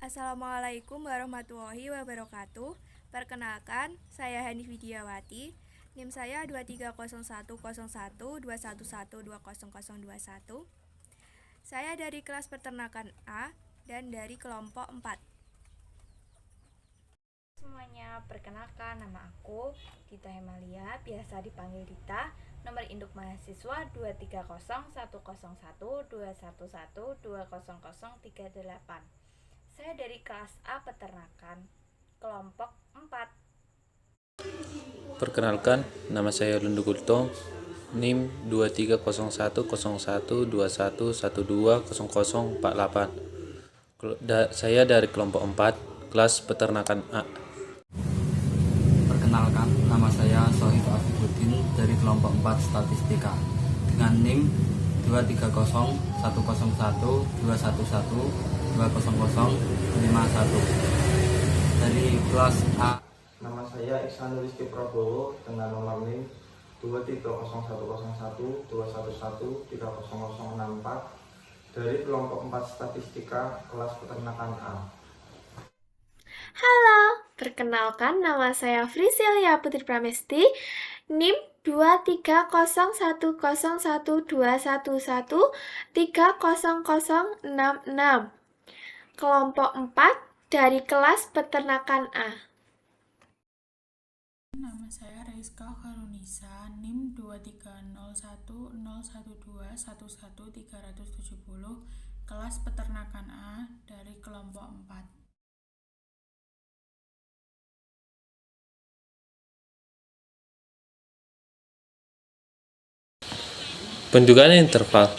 Assalamualaikum warahmatullahi wabarakatuh. Perkenalkan, saya Hani Widiawati. NIM saya 2301012112001. Saya dari kelas peternakan A dan dari kelompok 4. Semuanya, perkenalkan nama aku Dita Hemalia, biasa dipanggil Dita. Nomor induk mahasiswa 230101211200138. Saya dari kelas A Peternakan, kelompok 4. Perkenalkan, nama saya Lundu Gultong, NIM 230102111200048. Saya dari kelompok 4, kelas peternakan A. Perkenalkan, nama saya Sohib Afifuddin dari kelompok 4 Statistika dengan NIM 23011212002115051 dari kelas A. Nama saya Iksan Rizky Prabowo dengan nomor NIM 230111211300064 dari kelompok 4 Statistika kelas peternakan A. Halo, perkenalkan nama saya Frisilia Putri Pramesti, NIM 230102121300066, kelompok 4 dari kelas peternakan A. Nama saya Rizka Karunisa, NIM 2301012111370, kelas peternakan A dari kelompok 4. Pendugaan interval.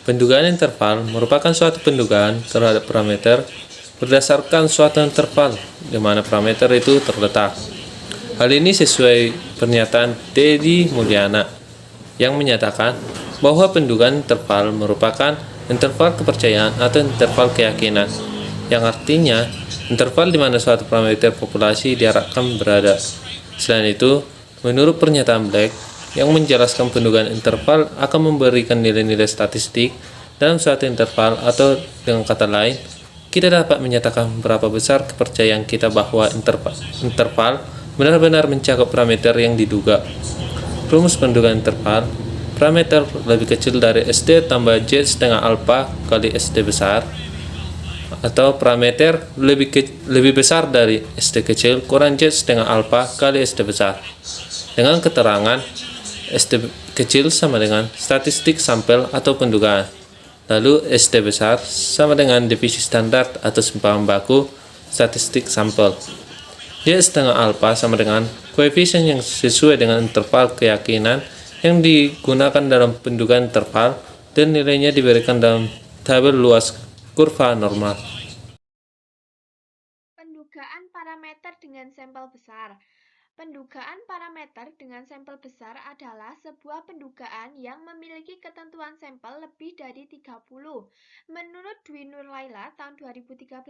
Pendugaan interval merupakan suatu pendugaan terhadap parameter berdasarkan suatu interval di mana parameter itu terletak. Hal ini sesuai pernyataan Teddy Mulyana yang menyatakan bahwa pendugaan interval merupakan interval kepercayaan atau interval keyakinan, yang artinya interval di mana suatu parameter populasi diharapkan berada. Selain itu, menurut pernyataan Black yang menjelaskan pendugaan interval akan memberikan nilai-nilai statistik dalam suatu interval, atau dengan kata lain, kita dapat menyatakan berapa besar kepercayaan kita bahwa interval benar-benar mencakup parameter yang diduga. Rumus pendugaan interval: parameter lebih kecil dari SD tambah Z setengah alpha kali SD besar, atau parameter lebih besar dari SD kecil kurang Z setengah alpha kali SD besar, dengan keterangan SD kecil sama dengan statistik sampel atau pendugaan, lalu SD besar sama dengan divisi standar atau simpangan baku statistik sampel. Y setengah alpha sama dengan koefisien yang sesuai dengan interval keyakinan yang digunakan dalam pendugaan interval, dan nilainya diberikan dalam tabel luas kurva normal. Pendugaan parameter dengan sampel besar. Pendugaan parameter dengan sampel besar adalah sebuah pendugaan yang memiliki ketentuan sampel lebih dari 30. Menurut Dwi Nur Laila tahun 2013,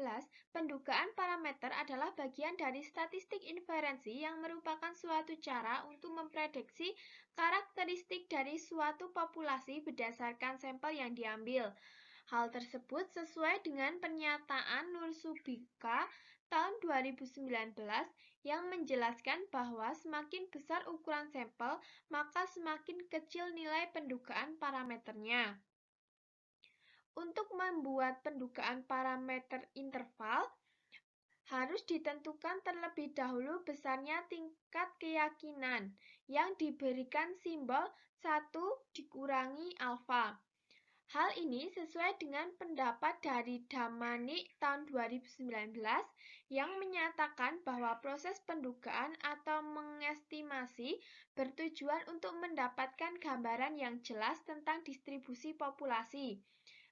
pendugaan parameter adalah bagian dari statistik inferensi yang merupakan suatu cara untuk memprediksi karakteristik dari suatu populasi berdasarkan sampel yang diambil. Hal tersebut sesuai dengan pernyataan Nur Subika tahun 2019 yang menjelaskan bahwa semakin besar ukuran sampel, maka semakin kecil nilai pendugaan parameternya. Untuk membuat pendugaan parameter interval, harus ditentukan terlebih dahulu besarnya tingkat keyakinan yang diberikan simbol 1 dikurangi alfa. Hal ini sesuai dengan pendapat dari Damanik tahun 2019 yang menyatakan bahwa proses pendugaan atau mengestimasi bertujuan untuk mendapatkan gambaran yang jelas tentang distribusi populasi.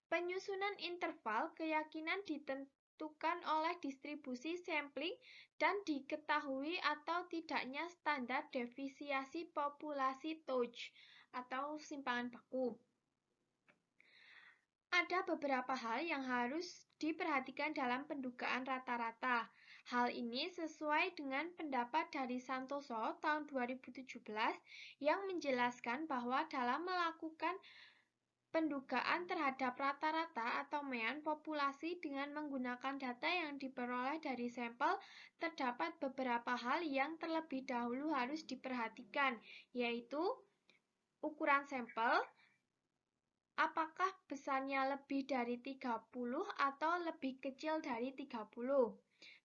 Penyusunan interval keyakinan ditentukan oleh distribusi sampling dan diketahui atau tidaknya standar deviasi populasi Touch atau simpangan baku. Ada beberapa hal yang harus diperhatikan dalam pendugaan rata-rata. Hal ini sesuai dengan pendapat dari Santoso tahun 2017 yang menjelaskan bahwa dalam melakukan pendugaan terhadap rata-rata atau mean populasi dengan menggunakan data yang diperoleh dari sampel, terdapat beberapa hal yang terlebih dahulu harus diperhatikan, yaitu ukuran sampel, apakah besarnya lebih dari 30 atau lebih kecil dari 30.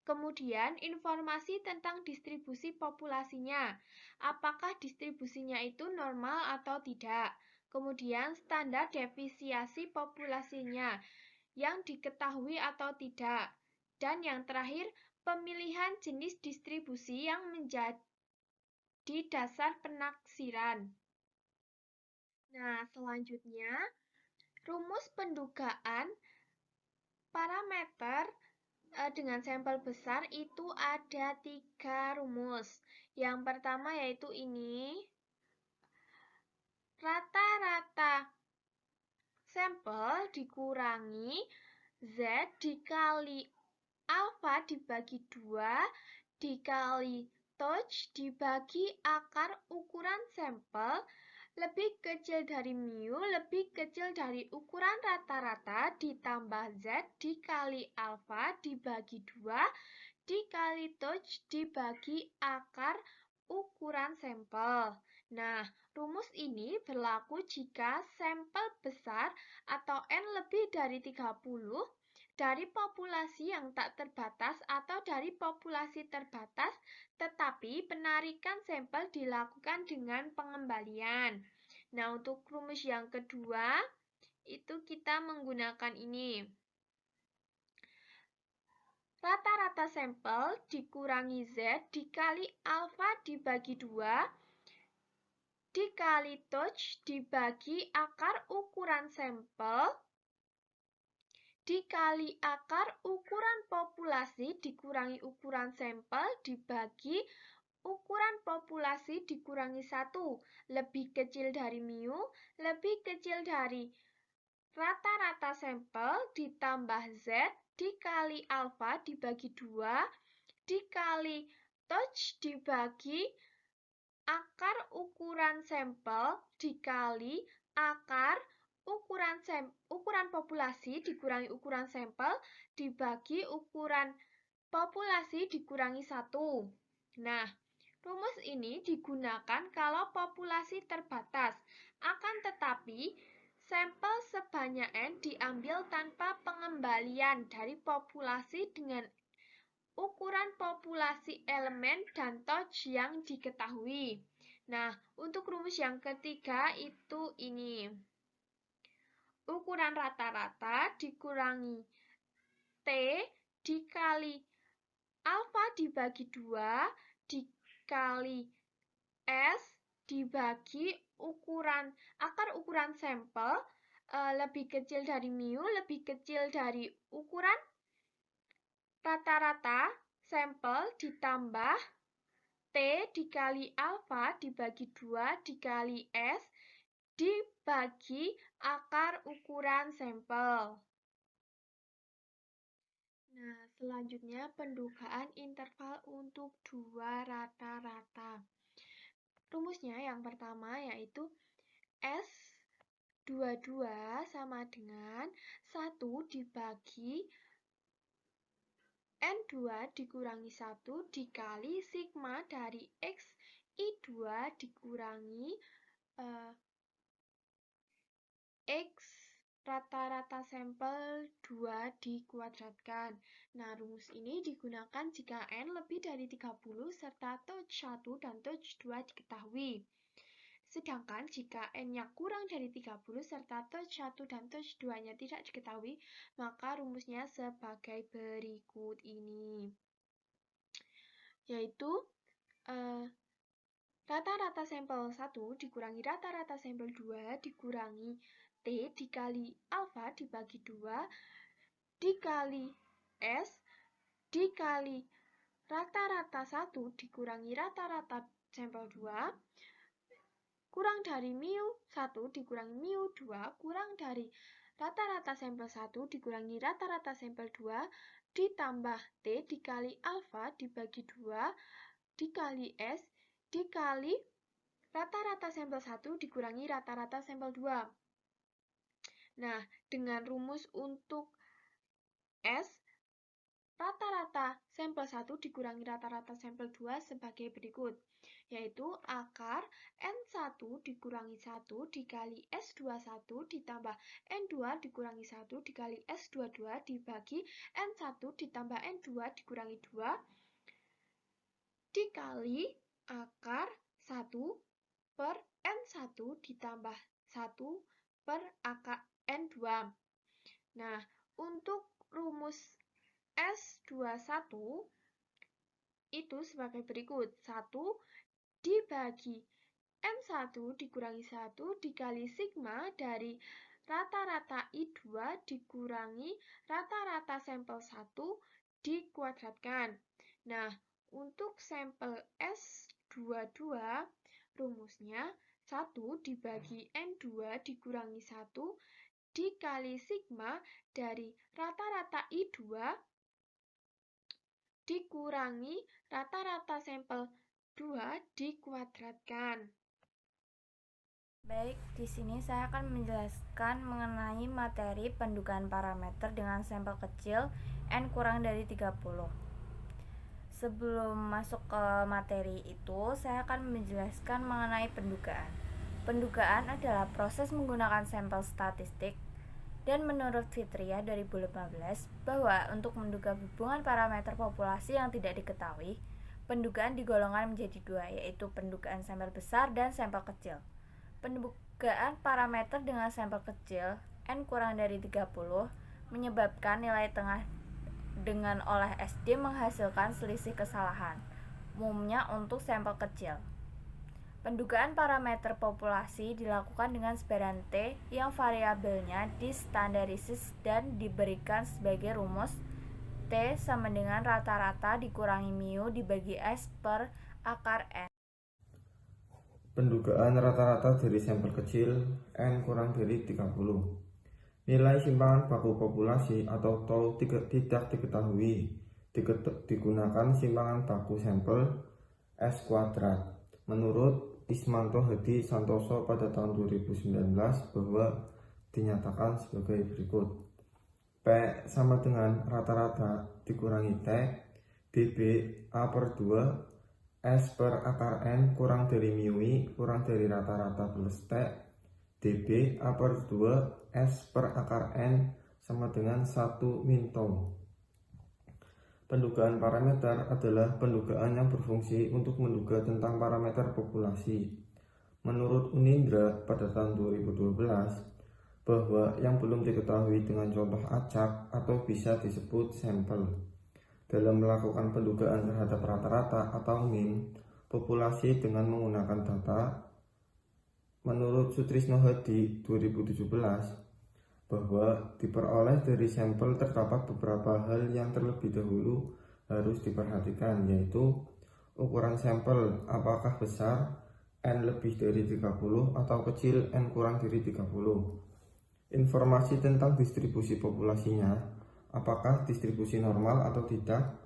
Kemudian, informasi tentang distribusi populasinya. Apakah distribusinya itu normal atau tidak? Kemudian, standar deviasi populasinya yang diketahui atau tidak. Dan yang terakhir, pemilihan jenis distribusi yang menjadi dasar penaksiran. Nah, selanjutnya, rumus pendugaan parameter dengan sampel besar itu ada 3 rumus. Yang pertama yaitu ini, rata-rata sampel dikurangi Z dikali alfa dibagi 2 dikali touch dibagi akar ukuran sampel lebih kecil dari mu lebih kecil dari ukuran rata-rata ditambah Z dikali alfa dibagi 2 dikali touch dibagi akar ukuran sampel. Nah, rumus ini berlaku jika sampel besar atau N lebih dari 30 dari populasi yang tak terbatas atau dari populasi terbatas, tetapi penarikan sampel dilakukan dengan pengembalian. Nah, untuk rumus yang kedua, itu kita menggunakan ini. Rata-rata sampel dikurangi Z dikali alfa dibagi 2 dikali touch dibagi akar ukuran sampel dikali akar ukuran populasi dikurangi ukuran sampel dibagi ukuran populasi dikurangi 1 lebih kecil dari mu lebih kecil dari rata-rata sampel ditambah Z dikali alfa dibagi 2 dikali touch dibagi akar ukuran sampel dikali akar ukuran populasi dikurangi ukuran sampel dibagi ukuran populasi dikurangi 1. Nah, rumus ini digunakan kalau populasi terbatas. Akan tetapi, sampel sebanyak N diambil tanpa pengembalian dari populasi dengan ukuran populasi elemen dan touch yang diketahui. Nah, untuk rumus yang ketiga itu ini. Ukuran rata-rata dikurangi T dikali alfa dibagi 2 dikali S dibagi akar ukuran sampel lebih kecil dari mu, lebih kecil dari ukuran rata-rata sampel ditambah T dikali alfa dibagi 2 dikali S dibagi akar ukuran sampel. Nah, selanjutnya pendugaan interval untuk dua rata-rata. Rumusnya yang pertama yaitu S22 sama dengan 1 dibagi N2 dikurangi 1 dikali sigma dari XI2 dikurangi X rata-rata sampel 2 dikuadratkan. Nah, rumus ini digunakan jika N lebih dari 30 serta touch 1 dan touch 2 diketahui. Sedangkan jika N-nya kurang dari 30 serta touch 1 dan touch 2-nya tidak diketahui, maka rumusnya sebagai berikut ini. Yaitu rata-rata sampel 1 dikurangi rata-rata sampel 2 dikurangi T dikali alfa dibagi 2 dikali S dikali rata-rata 1 dikurangi rata-rata sampel 2 kurang dari mu 1 dikurangi mu 2 kurang dari rata-rata sampel 1 dikurangi rata-rata sampel 2 ditambah T dikali alfa dibagi 2 dikali S dikali rata-rata sampel 1 dikurangi rata-rata sampel 2. Nah, dengan rumus untuk S, rata-rata sampel 1 dikurangi rata-rata sampel 2 sebagai berikut, yaitu akar N1 dikurangi 1 dikali S21 ditambah N2 dikurangi 1 dikali S22 dibagi N1 ditambah N2 dikurangi 2 dikali akar 1 per N1 ditambah 1 per akar N2. Nah, untuk rumus S21 itu sebagai berikut. 1 dibagi N1 dikurangi 1 dikali sigma dari rata-rata I2 dikurangi rata-rata sampel 1 dikuadratkan. Nah, untuk sampel S22 rumusnya 1 dibagi N2 dikurangi 1 dikali sigma dari rata-rata I2 dikurangi rata-rata sampel 2 dikuadratkan. Baik, di sini saya akan menjelaskan mengenai materi pendugaan parameter dengan sampel kecil N kurang dari 30. Sebelum masuk ke materi itu, saya akan menjelaskan mengenai pendugaan. Pendugaan adalah proses menggunakan sampel statistik, dan menurut Fitria 2015 bahwa untuk menduga hubungan parameter populasi yang tidak diketahui, pendugaan digolongkan menjadi dua, yaitu pendugaan sampel besar dan sampel kecil. Pendugaan parameter dengan sampel kecil N kurang dari 30 menyebabkan nilai tengah dengan oleh SD menghasilkan selisih kesalahan, umumnya untuk sampel kecil. Pendugaan parameter populasi dilakukan dengan sebaran T yang variabelnya distandarisasi dan diberikan sebagai rumus T sama dengan rata-rata dikurangi mu dibagi S per akar N. Pendugaan rata-rata dari sampel kecil N kurang dari 30. Nilai simpangan baku populasi atau tau tidak diketahui digunakan simpangan baku sampel S kuadrat. Menurut Ismanto Hadi Santoso pada tahun 2019 bahwa dinyatakan sebagai berikut. P sama dengan rata-rata dikurangi T dB A per 2 S per akar N kurang dari mu I kurang dari rata-rata plus T dB A per 2 S per akar N sama dengan 1 min tau. Pendugaan parameter adalah pendugaan yang berfungsi untuk menduga tentang parameter populasi. Menurut Unindra pada tahun 2012, bahwa yang belum diketahui dengan contoh acak atau bisa disebut sampel. Dalam melakukan pendugaan terhadap rata-rata atau min populasi dengan menggunakan data, menurut Sutrisno Hadi 2017, bahwa diperoleh dari sampel terdapat beberapa hal yang terlebih dahulu harus diperhatikan, yaitu ukuran sampel apakah besar N lebih dari 30 atau kecil N kurang dari 30. Informasi tentang distribusi populasinya, apakah distribusi normal atau tidak,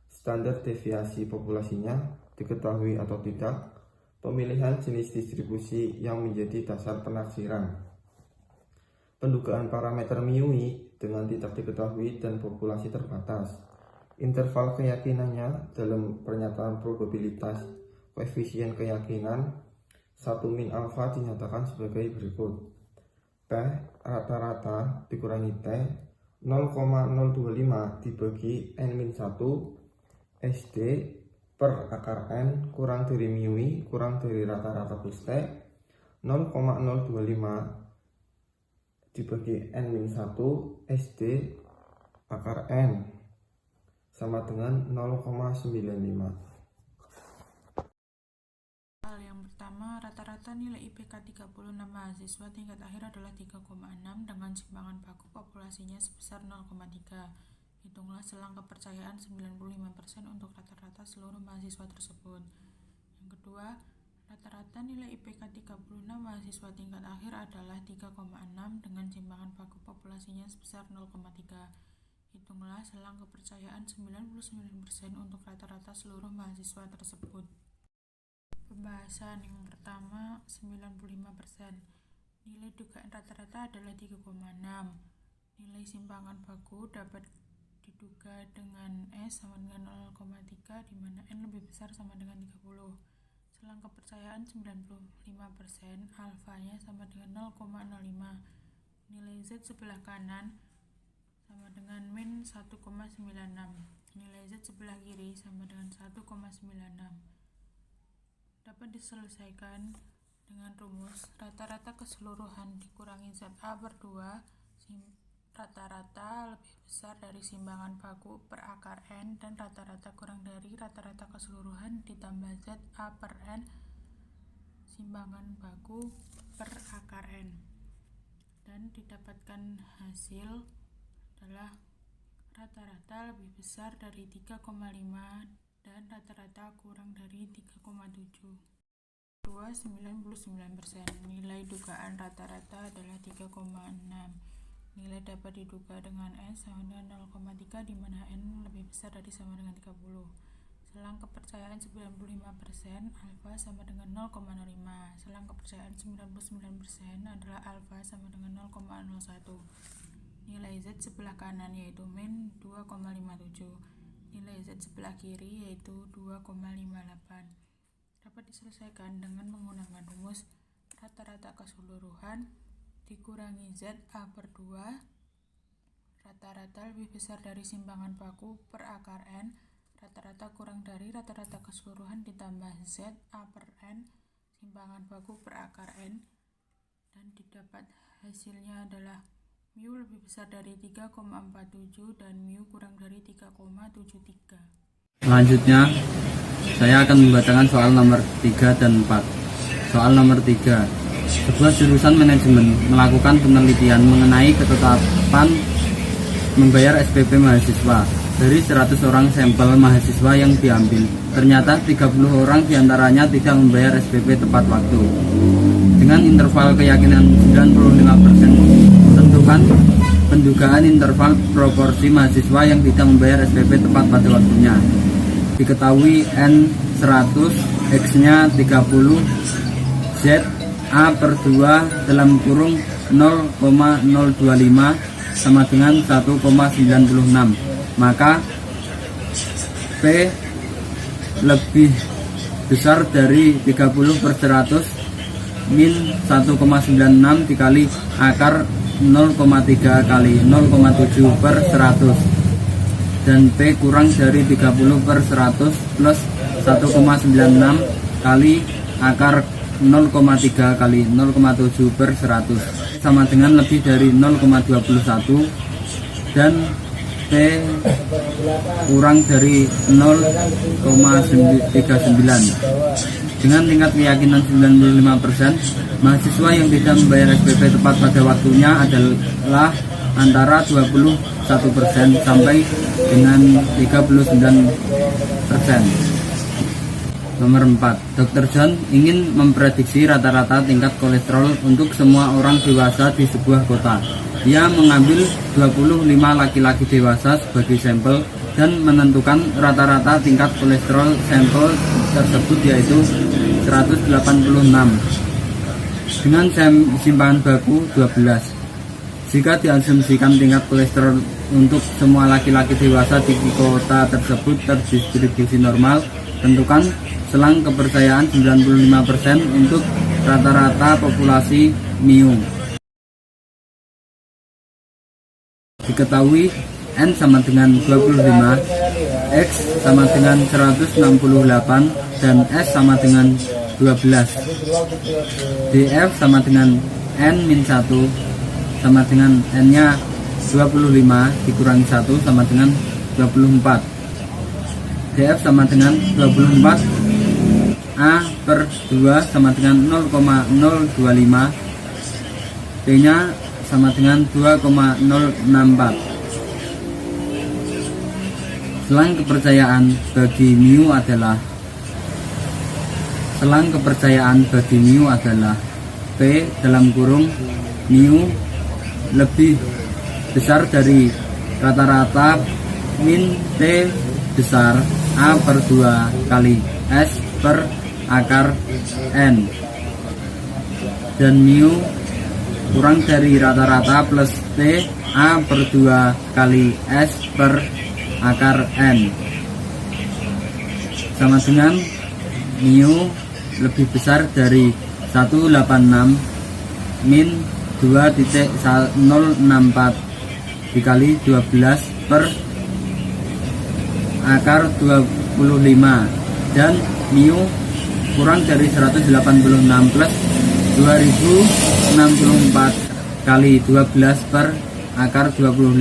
standar deviasi populasinya diketahui atau tidak, pemilihan jenis distribusi yang menjadi dasar penaksiran. Pendugaan parameter mu I dengan tidak diketahui dan populasi terbatas. Interval keyakinannya dalam pernyataan probabilitas koefisien keyakinan 1 min alfa dinyatakan sebagai berikut. P rata-rata dikurangi T 0,025 dibagi N min 1 SD per akar N kurang dari mu I kurang dari rata-rata plus T 0,025 dibagi N-1 SD akar N sama dengan 0,95. Yang pertama, rata-rata nilai IPK 36 mahasiswa tingkat akhir adalah 3,6 dengan simpangan baku populasinya sebesar 0,3. Hitunglah selang kepercayaan 95% untuk rata-rata seluruh mahasiswa tersebut. Yang kedua, rata-rata nilai IPK 36 mahasiswa tingkat akhir adalah 3,6 dengan simpangan baku populasinya sebesar 0,3. Hitunglah selang kepercayaan 99% untuk rata-rata seluruh mahasiswa tersebut. Pembahasan yang pertama, 95%. Nilai dugaan rata-rata adalah 3,6. Nilai simpangan baku dapat diduga dengan S sama dengan 0,3 di mana N lebih besar sama dengan 30. Selang kepercayaan 95%, alfanya sama dengan 0,05. Nilai Z sebelah kanan sama dengan min 1,96. Nilai Z sebelah kiri sama dengan 1,96. Dapat diselesaikan dengan rumus rata-rata keseluruhan dikurangi ZA per 2, rata-rata lebih besar dari simpangan baku per akar N, dan rata-rata kurang dari rata-rata keseluruhan ditambah ZA per N simpangan baku per akar N, dan didapatkan hasil adalah rata-rata lebih besar dari 3,5 dan rata-rata kurang dari 3,7. 99%. Nilai dugaan rata-rata adalah 3,6. Nilai dapat diduga dengan S sama dengan 0,3 di mana N lebih besar dari sama dengan 30. Selang kepercayaan 95%, alfa sama dengan 0,05. Selang kepercayaan 99% adalah alfa sama dengan 0,01. Nilai Z sebelah kanan yaitu min 2,57. Nilai Z sebelah kiri yaitu 2,58. Dapat diselesaikan dengan menggunakan rumus rata-rata keseluruhan dikurangi ZA per 2, rata-rata lebih besar dari simpangan baku per akar N, rata-rata kurang dari rata-rata keseluruhan ditambah ZA per N simpangan baku per akar N, dan didapat hasilnya adalah mu lebih besar dari 3,47 dan mu kurang dari 3,73. Selanjutnya, saya akan membacakan soal nomor 3 dan 4. Soal nomor 3. Sebuah jurusan manajemen melakukan penelitian mengenai ketetapan membayar SPP mahasiswa. Dari 100 orang sampel mahasiswa yang diambil, ternyata 30 orang diantaranya tidak membayar SPP tepat waktu. Dengan interval keyakinan 95%, tentukan pendugaan interval proporsi mahasiswa yang tidak membayar SPP tepat pada waktunya. Diketahui N 100, X-nya 30, Z A per 2 dalam kurung 0,025 sama dengan 1,96. Maka P lebih besar dari 30 per 100 min 1,96 dikali akar 0,3 kali 0,7 per 100, dan P kurang dari 30 per 100 plus 1,96 kali akar 0,3 kali 0,7 per 100 sama dengan lebih dari 0,21, dan P kurang dari 0,39. Dengan tingkat keyakinan 95%, mahasiswa yang tidak membayar SPP tepat pada waktunya adalah antara 21% sampai dengan 39%. Nomor 4. Dr. John ingin memprediksi rata-rata tingkat kolesterol untuk semua orang dewasa di sebuah kota. Dia mengambil 25 laki-laki dewasa sebagai sampel dan menentukan rata-rata tingkat kolesterol sampel tersebut yaitu 186 dengan simpangan baku 12. Jika diasumsikan tingkat kolesterol untuk semua laki-laki dewasa di kota tersebut terdistribusi normal, tentukan selang kepercayaan 95% untuk rata-rata populasi mu. Diketahui N sama dengan 25, X sama dengan 168, dan S sama dengan 12. DF sama dengan N-1 sama dengan N-nya 25 dikurangi 1 sama dengan 24. DF sama dengan 24, A per 2 sama dengan 0,025, P-nya sama dengan 2,064. Selang kepercayaan bagi mu adalah P dalam kurung mu lebih besar dari rata-rata min T besar A per 2 kali S per akar N, dan mu kurang dari rata-rata plus T A per 2 kali S per akar N sama dengan mu lebih besar dari 186 min 2.064 dikali 12 per akar 25 dan mu kurang dari 186 plus 2064 kali 12 per akar 25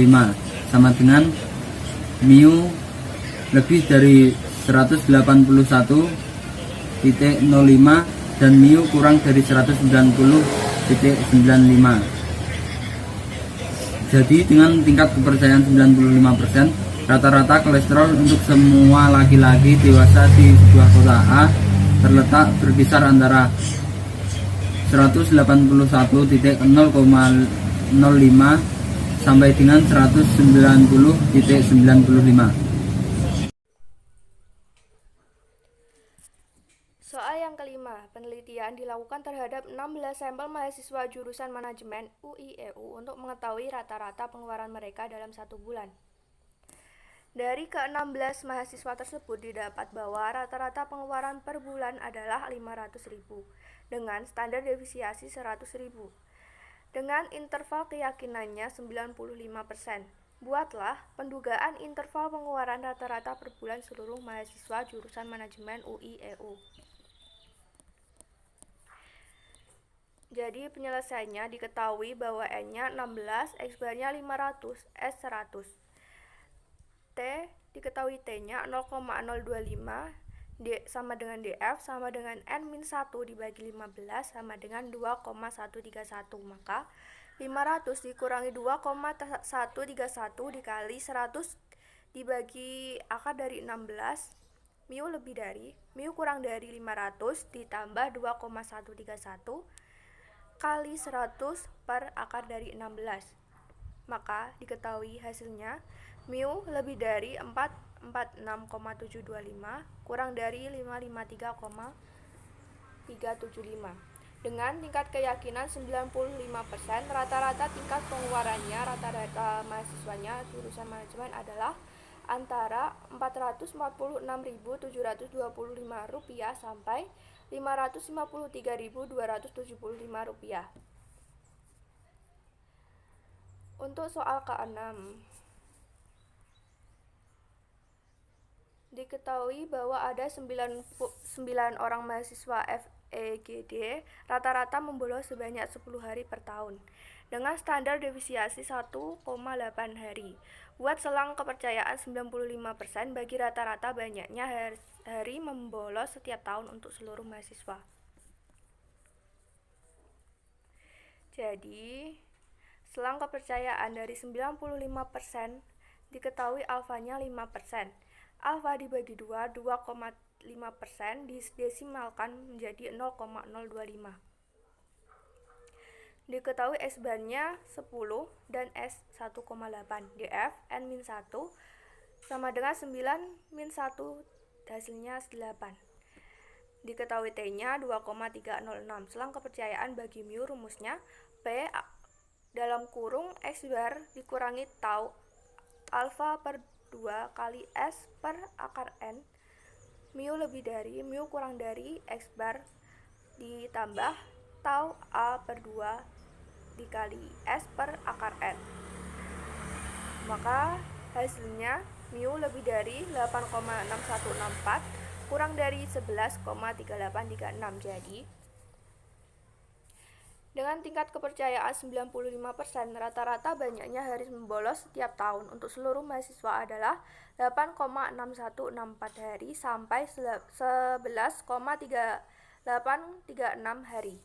sama dengan mu lebih dari 181.05 dan mu kurang dari 190.95. Jadi dengan tingkat kepercayaan 95%, rata-rata kolesterol untuk semua laki-laki dewasa di sebuah kota A terletak berkisar antara 181.0,05 sampai dengan 190.95. Soal yang kelima, penelitian dilakukan terhadap 16 sampel mahasiswa jurusan manajemen UI/EU untuk mengetahui rata-rata pengeluaran mereka dalam 1 bulan. Dari ke-16 mahasiswa tersebut didapat bahwa rata-rata pengeluaran per bulan adalah 500.000 dengan standar deviasi 100.000. Dengan interval keyakinannya 95%. Buatlah pendugaan interval pengeluaran rata-rata per bulan seluruh mahasiswa jurusan manajemen UI/EU. Jadi penyelesaiannya diketahui bahwa N-nya 16, X-barnya 500, S 100. T diketahui T-nya 0,025, D sama dengan DF sama dengan N-1 dibagi 15 sama dengan 2,131. Maka 500 dikurangi 2,131 dikali 100 dibagi akar dari 16, mu lebih dari, mu kurang dari 500 ditambah 2,131 kali 100 per akar dari 16. Maka diketahui hasilnya mu lebih dari 446,725 kurang dari 553,375. Dengan tingkat keyakinan 95%, rata-rata tingkat pengeluarannya rata-rata mahasiswanya jurusan manajemen adalah antara Rp446.725 sampai Rp553.275. Untuk soal ke-6, diketahui bahwa ada 9 orang mahasiswa FEGD rata-rata membolos sebanyak 10 hari per tahun dengan standar deviasi 1,8 hari. Buat selang kepercayaan 95% bagi rata-rata banyaknya hari membolos setiap tahun untuk seluruh mahasiswa. Jadi, selang kepercayaan dari 95% diketahui alfanya 5%. Alfa dibagi 2, 2,5% didesimalkan menjadi 0,025. Diketahui S-barnya 10 dan S 1,8. DF N-1 sama dengan 9-1 hasilnya 8. Diketahui T-nya 2,306. Selang kepercayaan bagi mu rumusnya P dalam kurung X-bar dikurangi tau alfa per 2 kali S per akar N. Mu lebih dari, mu kurang dari X-bar ditambah tau A per 2 dikali S per akar N. Maka hasilnya mu lebih dari 8,6164 kurang dari 11,3836. Jadi dengan tingkat kepercayaan 95%, rata-rata banyaknya hari membolos setiap tahun untuk seluruh mahasiswa adalah 8,6164 hari sampai 11,3836 hari.